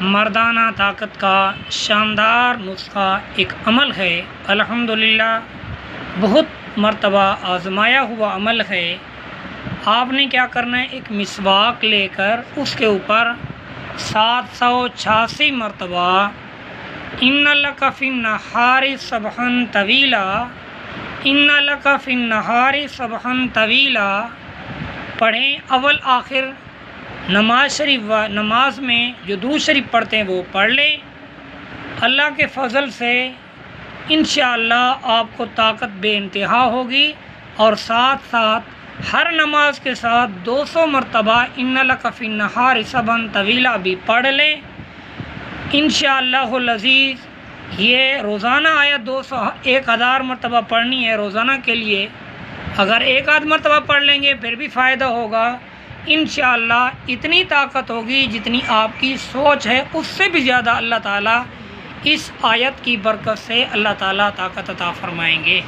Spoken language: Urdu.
مردانہ طاقت کا شاندار نسخہ ایک عمل ہے۔ الحمدللہ بہت مرتبہ آزمایا ہوا عمل ہے۔ آپ نے کیا کرنا ہے، ایک مسواک لے کر اس کے اوپر 786 مرتبہ ان لک فی النہار سبحا طویلا، ان لک فی النہار سبحا طویلا پڑھیں۔ اول آخر نماز میں جو درود شریف پڑھتے ہیں وہ پڑھ لیں۔ اللہ کے فضل سے انشاءاللہ آپ کو طاقت بے انتہا ہوگی، اور ساتھ ساتھ ہر نماز کے ساتھ 200 مرتبہ ان لک فی النہار سبحا طویلا بھی پڑھ لیں انشاءاللہ العزیز۔ یہ روزانہ آیت 1000 مرتبہ پڑھنی ہے روزانہ کے لیے۔ اگر ایک آدھ مرتبہ پڑھ لیں گے پھر بھی فائدہ ہوگا انشاءاللہ۔ اتنی طاقت ہوگی جتنی آپ کی سوچ ہے، اس سے بھی زیادہ اللہ تعالیٰ اس آیت کی برکت سے اللہ تعالیٰ طاقت عطا فرمائیں گے۔